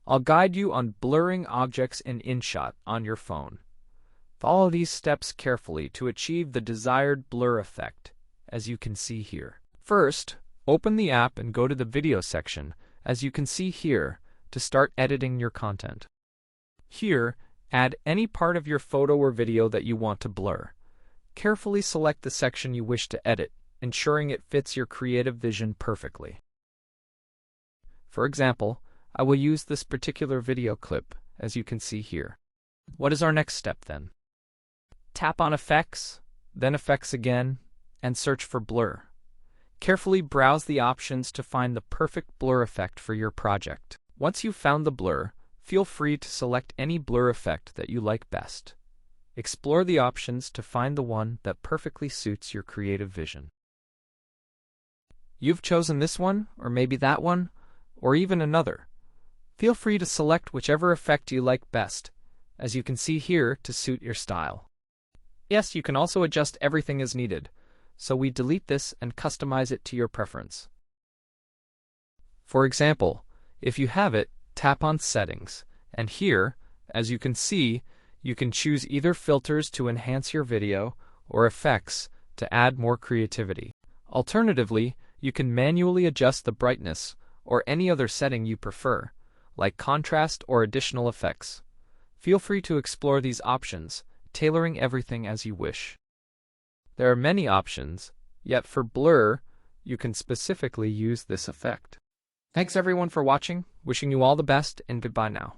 I'll guide you on blurring objects in InShot on your phone. Follow these steps carefully to achieve the desired blur effect, as you can see here. First, open the app and go to the video section, as you can see here, to start editing your content. Here, add any part of your photo or video that you want to blur. Carefully select the section you wish to edit, ensuring it fits your creative vision perfectly. For example, I will use this particular video clip, as you can see here. What is our next step then? Tap on Effects, then Effects again, and search for Blur. Carefully browse the options to find the perfect blur effect for your project. Once you've found the blur, feel free to select any blur effect that you like best. Explore the options to find the one that perfectly suits your creative vision. You've chosen this one, or maybe that one, or even another. Feel free to select whichever effect you like best, as you can see here, to suit your style. Yes, you can also adjust everything as needed, so we delete this and customize it to your preference. For example, if you have it, tap on Settings, and here, as you can see, you can choose either filters to enhance your video or effects to add more creativity. Alternatively, you can manually adjust the brightness or any other setting you prefer, like contrast or additional effects. Feel free to explore these options, tailoring everything as you wish. There are many options, yet for blur, you can specifically use this effect. Thanks everyone for watching, wishing you all the best, and goodbye now.